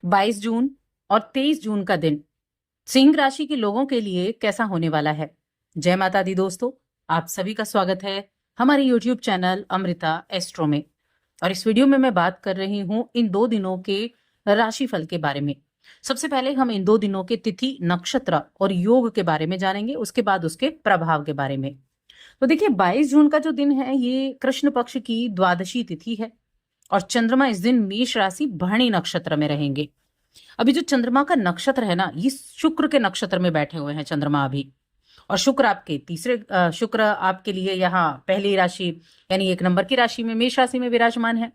22 जून और 23 जून का दिन सिंह राशि के लोगों के लिए कैसा होने वाला है। जय माता दी दोस्तों, आप सभी का स्वागत है हमारे YouTube चैनल अमृता एस्ट्रो में। और इस वीडियो में मैं बात कर रही हूं इन 2 दिनों के राशिफल के बारे में। सबसे पहले हम इन 2 दिनों के तिथि, नक्षत्र और योग के बारे में जानेंगे, उसके बाद उसके प्रभाव के बारे में। तो देखिए, 22 जून का जो दिन है ये कृष्ण पक्ष की द्वादशी तिथि है और चंद्रमा इस दिन मेष राशि भरणी नक्षत्र में रहेंगे। अभी जो चंद्रमा का नक्षत्र है ना, ये शुक्र के नक्षत्र में बैठे हुए हैं चंद्रमा अभी। और शुक्र आपके शुक्र आपके लिए यहाँ पहली राशि यानी 1 नंबर की राशि में, मेष राशि में विराजमान है।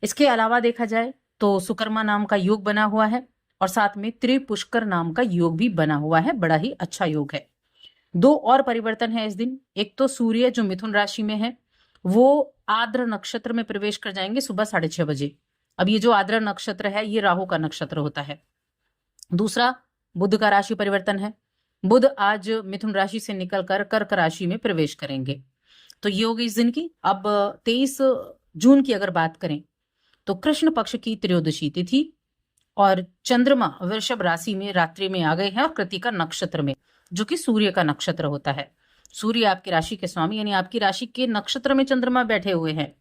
इसके अलावा देखा जाए तो सुकर्मा नाम का योग बना हुआ है और साथ में त्रिपुष्कर नाम का योग भी बना हुआ है। बड़ा ही अच्छा योग है। 2 और परिवर्तन है इस दिन। एक तो सूर्य जो मिथुन राशि में है वो आद्र नक्षत्र में प्रवेश कर जाएंगे सुबह 6:30 बजे। अब ये जो आद्र नक्षत्र है ये राहु का नक्षत्र होता है। दूसरा, बुध का राशि परिवर्तन है। बुध आज मिथुन राशि से निकलकर कर्क राशि में प्रवेश करेंगे। तो ये होगी इस दिन की। अब 23 जून की अगर बात करें तो कृष्ण पक्ष की त्रयोदशी तिथि और चंद्रमा वृषभ राशि में रात्रि में आ गए हैं और कृतिका नक्षत्र में, जो कि सूर्य का नक्षत्र होता है। सूर्य आपकी राशि के स्वामी यानी आपकी राशि के नक्षत्र में चंद्रमा बैठे हुए हैं।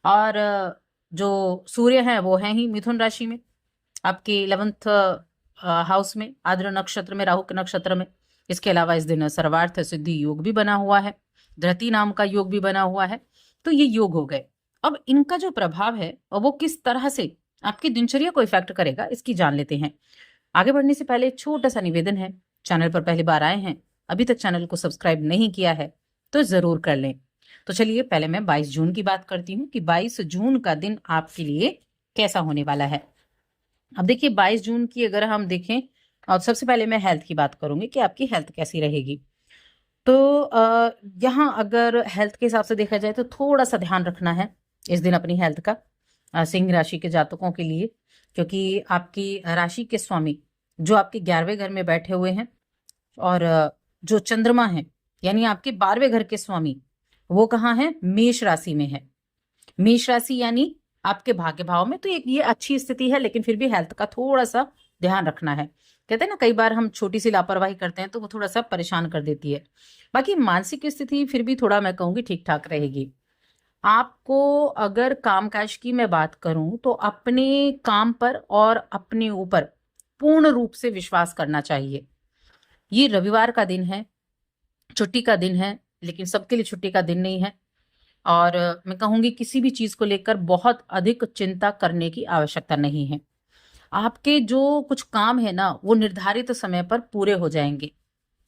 और जो सूर्य है वो है ही मिथुन राशि में, आपके 11th हाउस में, आद्र नक्षत्र में, राहु के नक्षत्र में। इसके अलावा इस दिन सर्वार्थ सिद्धि योग भी बना हुआ है, धृति नाम का योग भी बना हुआ है। तो ये योग हो गए। अब इनका जो प्रभाव है वो किस तरह से आपकी दिनचर्या को इफेक्ट करेगा, इसकी जान लेते हैं। आगे बढ़ने से पहले छोटा सा निवेदन है, चैनल पर पहली बार आए हैं, अभी तक चैनल को सब्सक्राइब नहीं किया है तो जरूर कर लें। तो चलिए पहले मैं 22 जून की बात करती हूँ कि 22 जून का दिन आपके लिए कैसा होने वाला है। अब देखिए, 22 जून की अगर हम देखें, और सबसे पहले मैं हेल्थ की बात करूंगी कि आपकी हेल्थ कैसी रहेगी। तो यहाँ अगर हेल्थ के हिसाब से देखा जाए तो थोड़ा सा ध्यान रखना है इस दिन अपनी हेल्थ का, सिंह राशि के जातकों के लिए, क्योंकि आपकी राशि के स्वामी जो आपके 11वें घर में बैठे हुए हैं और जो चंद्रमा है यानी आपके 12वें घर के स्वामी वो कहाँ है, मेष राशि में है। मेष राशि यानी आपके भाग्य भाव में। तो ये अच्छी स्थिति है, लेकिन फिर भी हेल्थ का थोड़ा सा ध्यान रखना है। कहते हैं ना, कई बार हम छोटी सी लापरवाही करते हैं तो वो थोड़ा सा परेशान कर देती है। बाकी मानसिक स्थिति फिर भी थोड़ा, मैं कहूंगी, ठीक ठाक रहेगी। आपको अगर कामकाज की मैं बात करूं तो अपने काम पर और अपने ऊपर पूर्ण रूप से विश्वास करना चाहिए। ये रविवार का दिन है, छुट्टी का दिन है, लेकिन सबके लिए छुट्टी का दिन नहीं है। और मैं कहूंगी किसी भी चीज को लेकर बहुत अधिक चिंता करने की आवश्यकता नहीं है। आपके जो कुछ काम है ना वो निर्धारित समय पर पूरे हो जाएंगे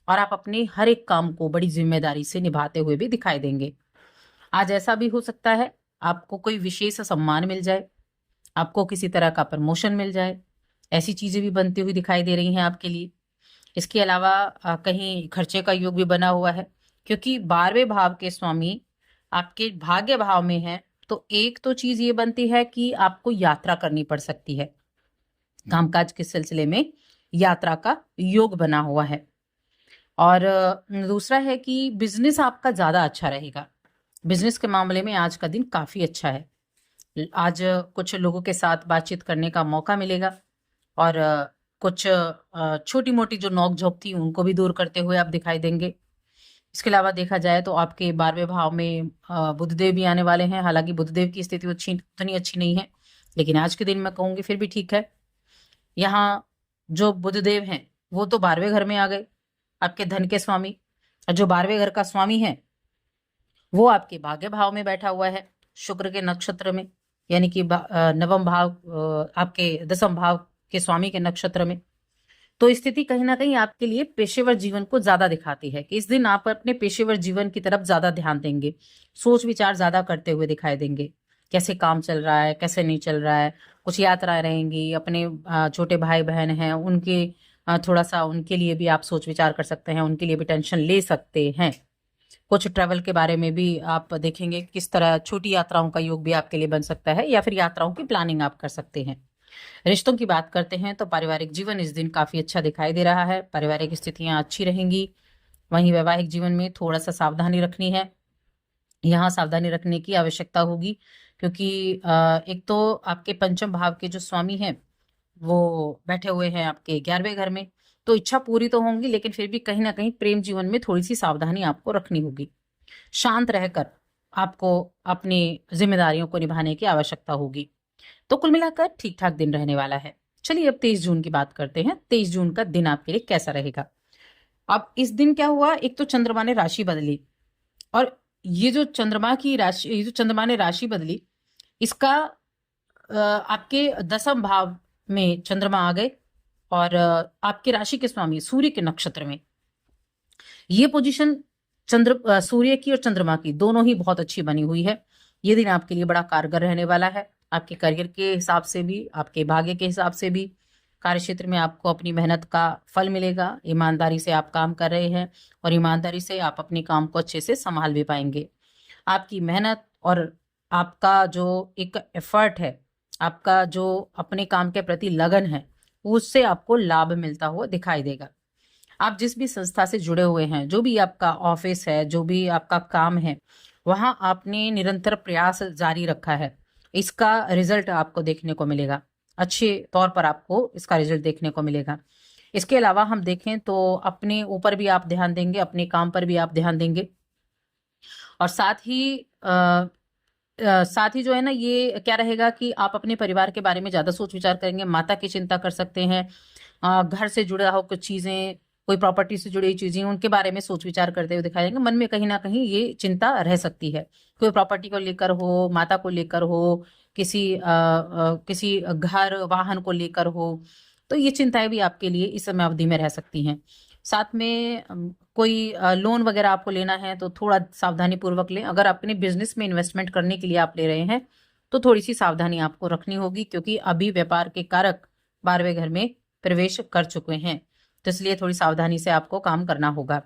और आप अपने हर एक काम को बड़ी जिम्मेदारी से निभाते हुए भी दिखाई देंगे। आज ऐसा भी हो सकता है आपको कोई विशेष सम्मान मिल जाए, आपको किसी तरह का प्रमोशन मिल जाए, ऐसी चीजें भी बनती हुई दिखाई दे रही हैं आपके लिए। इसके अलावा कहीं खर्चे का योग भी बना हुआ है, क्योंकि 12वें भाव के स्वामी आपके भाग्य भाव में है। तो एक तो चीज ये बनती है कि आपको यात्रा करनी पड़ सकती है, कामकाज के सिलसिले में यात्रा का योग बना हुआ है। और दूसरा है कि बिजनेस आपका ज्यादा अच्छा रहेगा। बिजनेस के मामले में आज का दिन काफी अच्छा है। आज कुछ लोगों के साथ बातचीत करने का मौका मिलेगा और कुछ छोटी मोटी जो नोक झोंक थी उनको भी दूर करते हुए आप दिखाई देंगे। इसके अलावा देखा जाए तो आपके 12वें भाव में बुधदेव भी आने वाले हैं। हालांकि बुधदेव की स्थिति उतनी अच्छी नहीं है, लेकिन आज के दिन मैं कहूंगी फिर भी ठीक है। यहाँ जो बुधदेव हैं वो तो 12वें घर में आ गए, आपके धन के स्वामी। और जो 12वें घर का स्वामी है वो आपके भाग्य भाव में बैठा हुआ है, शुक्र के नक्षत्र में, यानी कि नवम भाव, आपके 10वें भाव के स्वामी के नक्षत्र में। तो स्थिति कहीं ना कहीं आपके लिए पेशेवर जीवन को ज्यादा दिखाती है कि इस दिन आप अपने पेशेवर जीवन की तरफ ज्यादा ध्यान देंगे, सोच विचार ज्यादा करते हुए दिखाई देंगे। कैसे काम चल रहा है, कैसे नहीं चल रहा है। कुछ यात्राएं रहेंगी, अपने छोटे भाई बहन हैं उनके थोड़ा सा उनके लिए भी आप सोच विचार कर सकते हैं, उनके लिए भी टेंशन ले सकते हैं। कुछ ट्रैवल के बारे में भी आप देखेंगे किस तरह छोटी यात्राओं का योग भी आपके लिए बन सकता है, या फिर यात्राओं की प्लानिंग आप कर सकते हैं। रिश्तों की बात करते हैं तो पारिवारिक जीवन इस दिन काफी अच्छा दिखाई दे रहा है, पारिवारिक स्थितियां अच्छी रहेंगी। वहीं वैवाहिक जीवन में थोड़ा सा सावधानी रखनी है, यहाँ सावधानी रखने की आवश्यकता होगी, क्योंकि एक तो आपके पंचम भाव के जो स्वामी हैं वो बैठे हुए हैं आपके 11वें घर में। तो इच्छा पूरी तो होंगी, लेकिन फिर भी कहीं ना कहीं प्रेम जीवन में थोड़ी सी सावधानी आपको रखनी होगी। शांत रहकर आपको अपनी जिम्मेदारियों को निभाने की आवश्यकता होगी। तो कुल मिलाकर ठीक ठाक दिन रहने वाला है। चलिए अब 23 जून की बात करते हैं। 23 जून का दिन आपके लिए कैसा रहेगा। अब इस दिन क्या हुआ, एक तो चंद्रमा ने राशि बदली, और ये जो चंद्रमा ने राशि बदली, इसका आपके 10वें भाव में चंद्रमा आ गए, और आपके राशि के स्वामी सूर्य के नक्षत्र में। ये पोजीशन सूर्य की और चंद्रमा की दोनों ही बहुत अच्छी बनी हुई है। ये दिन आपके लिए बड़ा कारगर रहने वाला है, आपके करियर के हिसाब से भी, आपके भाग्य के हिसाब से भी। कार्य क्षेत्र में आपको अपनी मेहनत का फल मिलेगा। ईमानदारी से आप काम कर रहे हैं और ईमानदारी से आप अपने काम को अच्छे से संभाल भी पाएंगे। आपकी मेहनत और आपका जो एक एफर्ट है, आपका जो अपने काम के प्रति लगन है, उससे आपको लाभ मिलता हुआ दिखाई देगा। आप जिस भी संस्था से जुड़े हुए हैं, जो भी आपका ऑफिस है, जो भी आपका काम है, वहां आपने निरंतर प्रयास जारी रखा है, इसका रिजल्ट आपको देखने को मिलेगा। अच्छे तौर पर आपको इसका रिजल्ट देखने को मिलेगा। इसके अलावा हम देखें तो अपने ऊपर भी आप ध्यान देंगे, अपने काम पर भी आप ध्यान देंगे, और साथ ही जो है ना, ये क्या रहेगा कि आप अपने परिवार के बारे में ज्यादा सोच विचार करेंगे। माता की चिंता कर सकते हैं। घर से जुड़ा हो कुछ चीजें, कोई प्रॉपर्टी से जुड़ी चीजें, उनके बारे में सोच विचार करते हुए दिखाई देंगे। मन में कहीं ना कहीं ये चिंता रह सकती है। कोई प्रॉपर्टी को लेकर हो, माता को लेकर हो, किसी घर वाहन को लेकर हो, तो ये चिंताएं भी आपके लिए इस समय अवधि में रह सकती हैं। साथ में कोई लोन वगैरह आपको लेना है तो थोड़ा सावधानी पूर्वक लें। अगर अपने बिजनेस में इन्वेस्टमेंट करने के लिए आप ले रहे हैं तो थोड़ी सी सावधानी आपको रखनी होगी, क्योंकि अभी व्यापार के कारक 12वें घर में प्रवेश कर चुके हैं, तो इसलिए थोड़ी सावधानी से आपको काम करना होगा।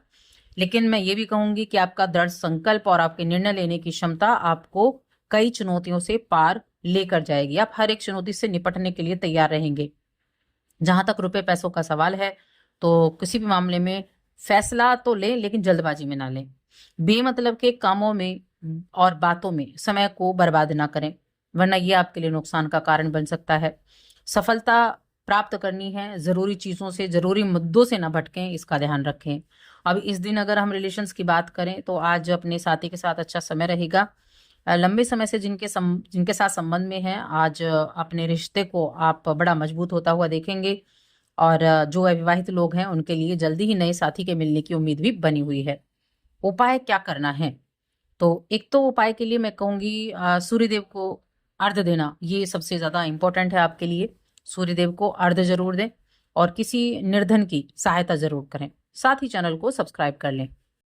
लेकिन मैं ये भी कहूंगी कि आपका दृढ़ संकल्प और आपके निर्णय लेने की क्षमता आपको कई चुनौतियों से पार लेकर जाएगी। आप हर एक चुनौती से निपटने के लिए तैयार रहेंगे। जहां तक रुपए पैसों का सवाल है, तो किसी भी मामले में फैसला तो लें, लेकिन जल्दबाजी में ना लें। बेमतलब के कामों में और बातों में समय को बर्बाद ना करें, वरना ये आपके लिए नुकसान का कारण बन सकता है। सफलता प्राप्त करनी है, जरूरी चीजों से, जरूरी मुद्दों से ना भटकें, इसका ध्यान रखें। अब इस दिन अगर हम रिलेशंस की बात करें तो आज अपने साथी के साथ अच्छा समय रहेगा। लंबे समय से जिनके साथ संबंध में हैं, आज अपने रिश्ते को आप बड़ा मजबूत होता हुआ देखेंगे, और जो अविवाहित लोग हैं उनके लिए जल्दी ही नए साथी के मिलने की उम्मीद भी बनी हुई है। उपाय क्या करना है, तो एक तो उपाय के लिए मैं कहूंगी सूर्यदेव को अर्घ्य देना, ये सबसे ज्यादा इंपॉर्टेंट है आपके लिए। सूर्यदेव को अर्घ्य जरूर दें और किसी निर्धन की सहायता जरूर करें। साथ ही चैनल को सब्सक्राइब कर लें।